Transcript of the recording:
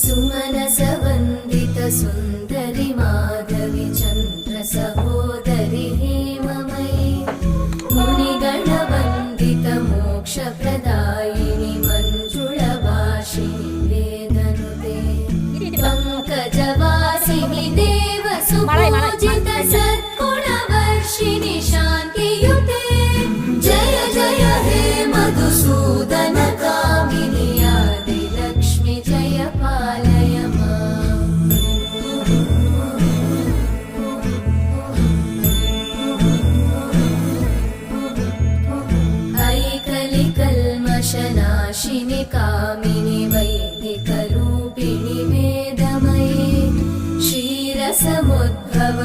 सुमनसवन्दित सुन्दरि माधवि चन्द्र सहोदरि हेममयि मुनिगणवन्दित मोक्षप्रदायिनि मञ्जुळभाषिणि वेदनुते पङ्कजवासिनि देव सुपूजित सद्गुणवर्षिणि शान्तियुते जय जय हे मधुसूदन कामिनि आदिलक्ष्मि जय पालय माम् ऐकलिकल्मषनाशिनि कामिनि वैदिकरूपिणि वेदमये क्षीरसमुद्भव